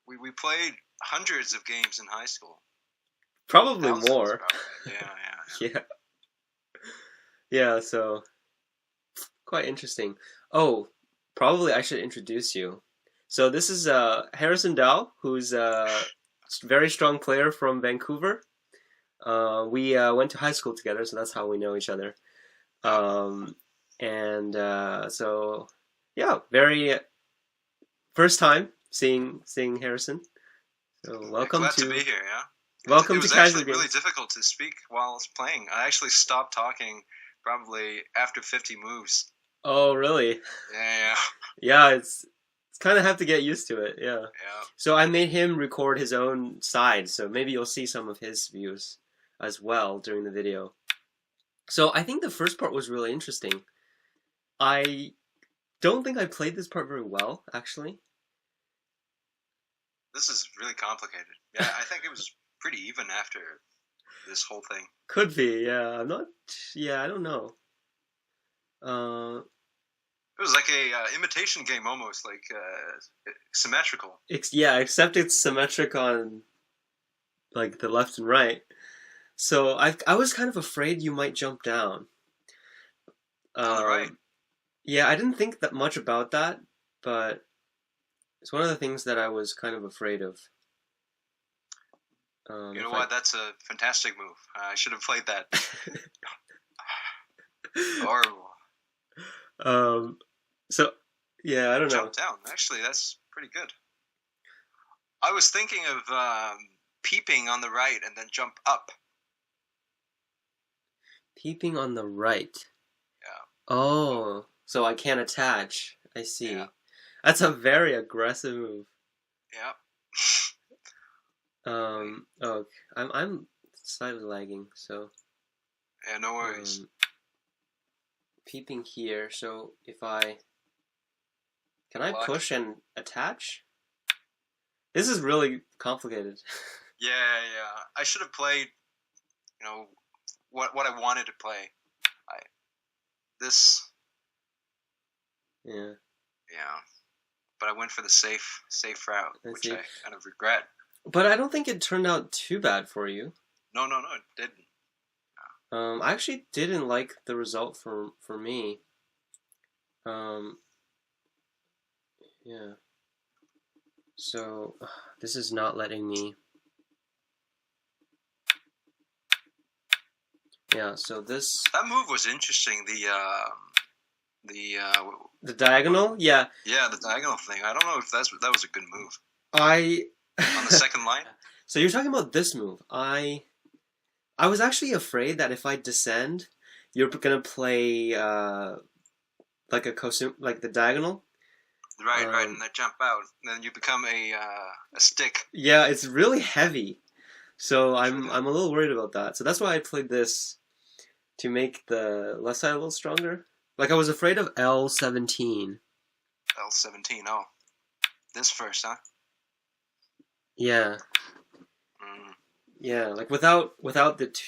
Speaker 3: we played hundreds of games in high school.
Speaker 1: Probably
Speaker 3: Thousands,
Speaker 1: more.
Speaker 3: Probably. Yeah.
Speaker 1: Yeah, so quite interesting. Oh, probably I should introduce you. So this is Harrison Dow, who's a very strong player from Vancouver. We went to high school together, so that's how we know each other. So yeah, very first time seeing Harrison. So welcome
Speaker 3: Glad to be here. Yeah.
Speaker 1: Welcome
Speaker 3: it was
Speaker 1: to Kaiser
Speaker 3: actually
Speaker 1: Games.
Speaker 3: really difficult to speak while I was playing. I actually stopped talking probably after 50 moves.
Speaker 1: Oh, really?
Speaker 3: Yeah.
Speaker 1: Yeah, it's kind of have to get used to it. Yeah.
Speaker 3: Yeah.
Speaker 1: So I made him record his own side, so maybe you'll see some of his views as well during the video. So I think the first part was really interesting. I don't think I played this part very well, actually.
Speaker 3: This is really complicated. Yeah, I think it was pretty even after this whole thing.
Speaker 1: Could be, yeah. I don't know.
Speaker 3: It was like a imitation game almost, like symmetrical.
Speaker 1: Except it's symmetric on like the left and right. So I was kind of afraid you might jump down.
Speaker 3: On the right.
Speaker 1: Yeah, I didn't think that much about that, but it's one of the things that I was kind of afraid of.
Speaker 3: You know what? That's a fantastic move. I should have played that. Horrible.
Speaker 1: So, yeah, I don't know.
Speaker 3: Jump down. Actually, that's pretty good. I was thinking of peeping on the right and then jump up.
Speaker 1: Peeping on the right.
Speaker 3: Yeah.
Speaker 1: Oh, so I can't attach. I see.
Speaker 3: Yeah.
Speaker 1: That's a very aggressive move.
Speaker 3: Yeah.
Speaker 1: Oh, I'm slightly lagging, so.
Speaker 3: Yeah, no worries.
Speaker 1: Peeping here, so if I... Can I push and attach? This is really complicated.
Speaker 3: Yeah. I should have played, what I wanted to play.
Speaker 1: Yeah.
Speaker 3: Yeah. But I went for the safe route, which I kind of regret.
Speaker 1: But I don't think it turned out too bad for you.
Speaker 3: No, it didn't.
Speaker 1: I actually didn't like the result for me. Yeah. So this is not letting me. Yeah, so this...
Speaker 3: That move was interesting.
Speaker 1: The diagonal? Yeah.
Speaker 3: Yeah, the diagonal thing. I don't know if that was a good move.
Speaker 1: On
Speaker 3: the second line?
Speaker 1: So you're talking about this move. I was actually afraid that if I descend, you're going to play like a cosum, like the diagonal.
Speaker 3: Right, and then jump out. And then you become a stick.
Speaker 1: Yeah, it's really heavy. So I'm a little worried about that. So that's why I played this to make the left side a little stronger. Like I was afraid of L17.
Speaker 3: L17, oh. This first, huh?
Speaker 1: Yeah. Yeah, like without the two.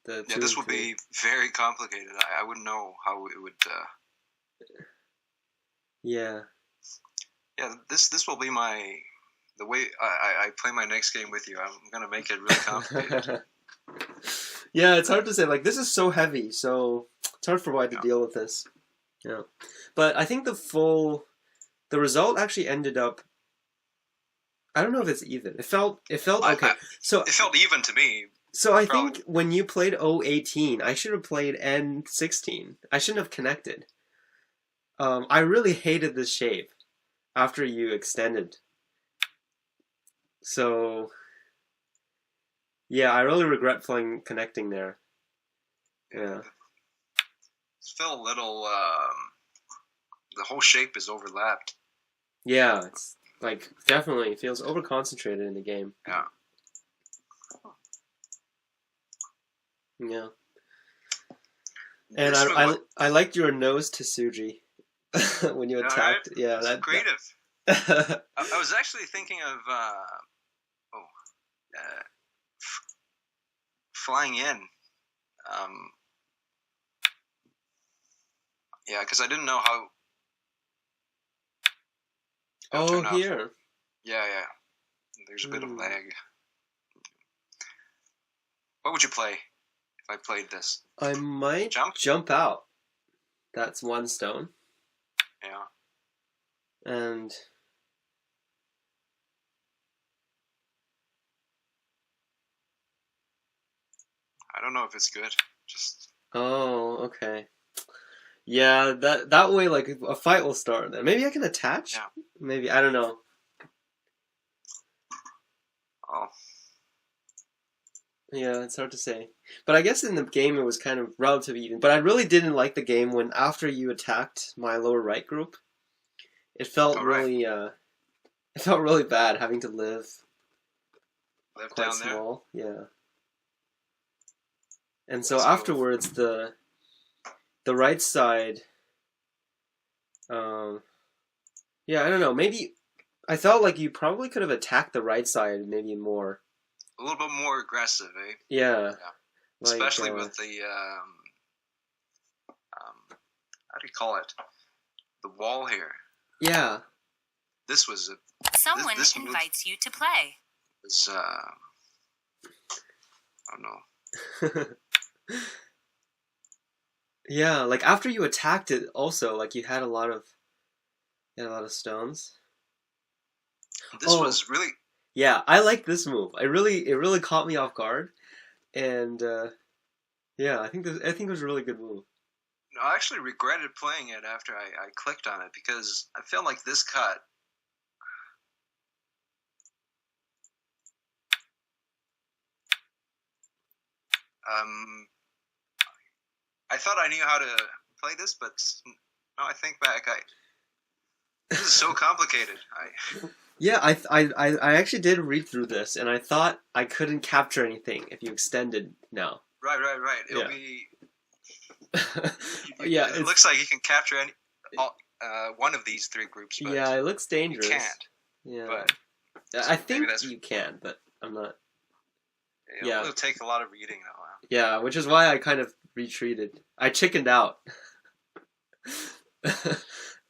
Speaker 3: Yeah, this would be very complicated. I wouldn't know how it would.
Speaker 1: Yeah.
Speaker 3: Yeah, this will be the way I play my next game with you. I'm gonna make it really complicated.
Speaker 1: Yeah, it's hard to say. Like this is so heavy, so it's hard for White to deal with this. Yeah, but I think the result actually ended up. I don't know if it's even. It felt okay. So
Speaker 3: it felt even to me.
Speaker 1: So I think when you played O18, I should have played N16. I shouldn't have connected. I really hated this shape after you extended. So yeah, I really regret connecting there. Yeah.
Speaker 3: It felt a little. The whole shape is overlapped.
Speaker 1: Yeah, it's like definitely feels over-concentrated in the game.
Speaker 3: Yeah.
Speaker 1: Yeah. And I liked your nose to Suji when you attacked. Right? Yeah,
Speaker 3: that's creative. I was actually thinking of flying in. Yeah, because I didn't know how.
Speaker 1: Oh, here.
Speaker 3: Yeah. There's a bit of lag. What would you play if I played this?
Speaker 1: I might jump out. That's one stone.
Speaker 3: Yeah.
Speaker 1: And
Speaker 3: I don't know if it's good. Just.
Speaker 1: Oh, okay. Yeah, that way, like a fight will start. Then maybe I can attach.
Speaker 3: Yeah.
Speaker 1: Maybe I don't know.
Speaker 3: Oh.
Speaker 1: Yeah, it's hard to say. But I guess in the game it was kind of relatively even. But I really didn't like the game when after you attacked my lower right group. It felt really it felt really bad having to live quite
Speaker 3: down
Speaker 1: small. There? Yeah. And so afterwards the right side yeah, I don't know, maybe I felt like you probably could have attacked the right side maybe more.
Speaker 3: A little bit more aggressive, eh?
Speaker 1: Yeah.
Speaker 3: Like, especially with the how do you call it? The wall here.
Speaker 1: Yeah.
Speaker 3: This was
Speaker 2: Someone invites you to play.
Speaker 3: Was I don't know.
Speaker 1: Yeah, like after you attacked it also, like you had a lot of stones.
Speaker 3: This was really.
Speaker 1: Yeah, I like this move. It really caught me off guard, and yeah, I think it was a really good move.
Speaker 3: No, I actually regretted playing it after I clicked on it because I felt like this cut. I thought I knew how to play this, but now I think back, this is so complicated.
Speaker 1: Yeah, I actually did read through this, and I thought I couldn't capture anything if you extended now.
Speaker 3: Right. It'll be.
Speaker 1: Yeah,
Speaker 3: it looks like you can capture one of these three groups. But
Speaker 1: yeah, it looks dangerous.
Speaker 3: You can't.
Speaker 1: Yeah,
Speaker 3: but
Speaker 1: I think you can, but I'm not.
Speaker 3: Yeah, it'll take a lot of reading now.
Speaker 1: Yeah, which is why I kind of retreated. I chickened out.
Speaker 3: I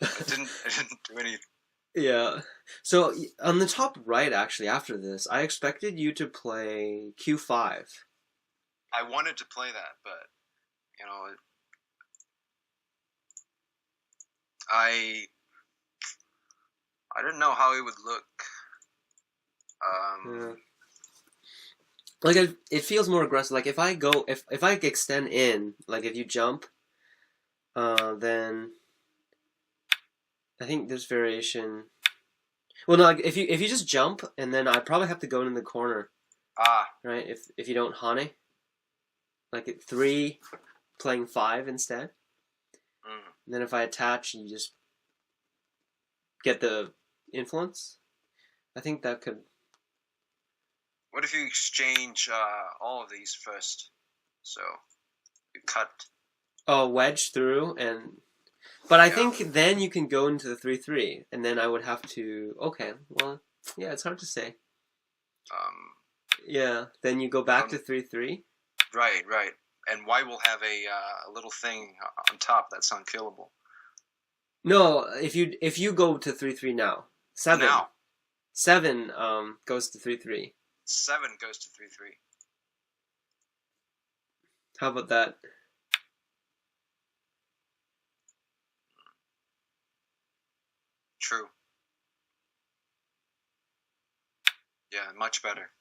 Speaker 3: didn't do anything.
Speaker 1: Yeah. So on the top right, actually, after this, I expected you to play Q5.
Speaker 3: I wanted to play that, but you know, I didn't know how it would look.
Speaker 1: Like it feels more aggressive. Like if I go, if I extend in, like if you jump, then I think there's variation. Well, no, like if you just jump and then I probably have to go in the corner. Right. If you don't hane, like at 3, playing 5 instead. And then if I attach, you just get the influence. I think that could.
Speaker 3: What if you exchange all of these first? So you cut.
Speaker 1: Oh, wedge through and. But I think then you can go into the 3-3, and then I would have to. Okay, well, yeah, it's hard to say. Yeah, then you go back to 3-3.
Speaker 3: Right. And Y will have a little thing on top that's unkillable.
Speaker 1: No, if you go to 3-3 now, 7.
Speaker 3: Now.
Speaker 1: 7 goes to 3-3.
Speaker 3: 7 goes to 3-3.
Speaker 1: How about that?
Speaker 3: True. Yeah, much better.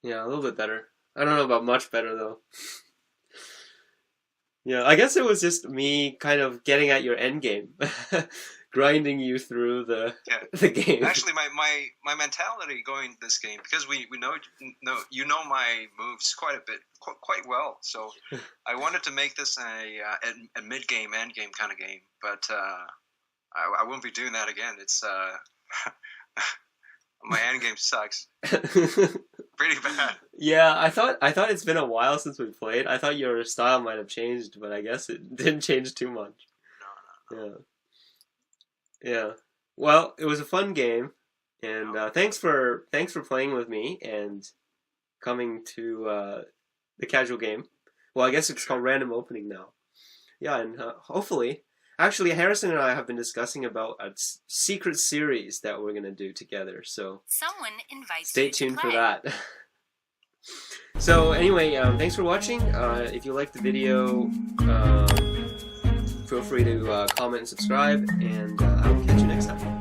Speaker 1: Yeah, a little bit better. I don't know about much better though. Yeah, I guess it was just me kind of getting at your end game, grinding you through the game.
Speaker 3: Actually, my mentality going this game, because we know my moves quite a bit, quite well. So I wanted to make this a mid game, end game kind of game, but I won't be doing that again. It's my end game sucks. Pretty bad.
Speaker 1: Yeah, I thought it's been a while since we played. I thought your style might have changed, but I guess it didn't change too much. No. Yeah. Well, it was a fun game, and thanks for playing with me and coming to the casual game. Well, I guess it's called random opening now. Yeah, and hopefully, actually, Harrison and I have been discussing about a secret series that we're gonna do together. So
Speaker 2: someone invites
Speaker 1: stay tuned for that. So anyway, thanks for watching. If you liked the video, feel free to comment and subscribe, and I will catch you next time.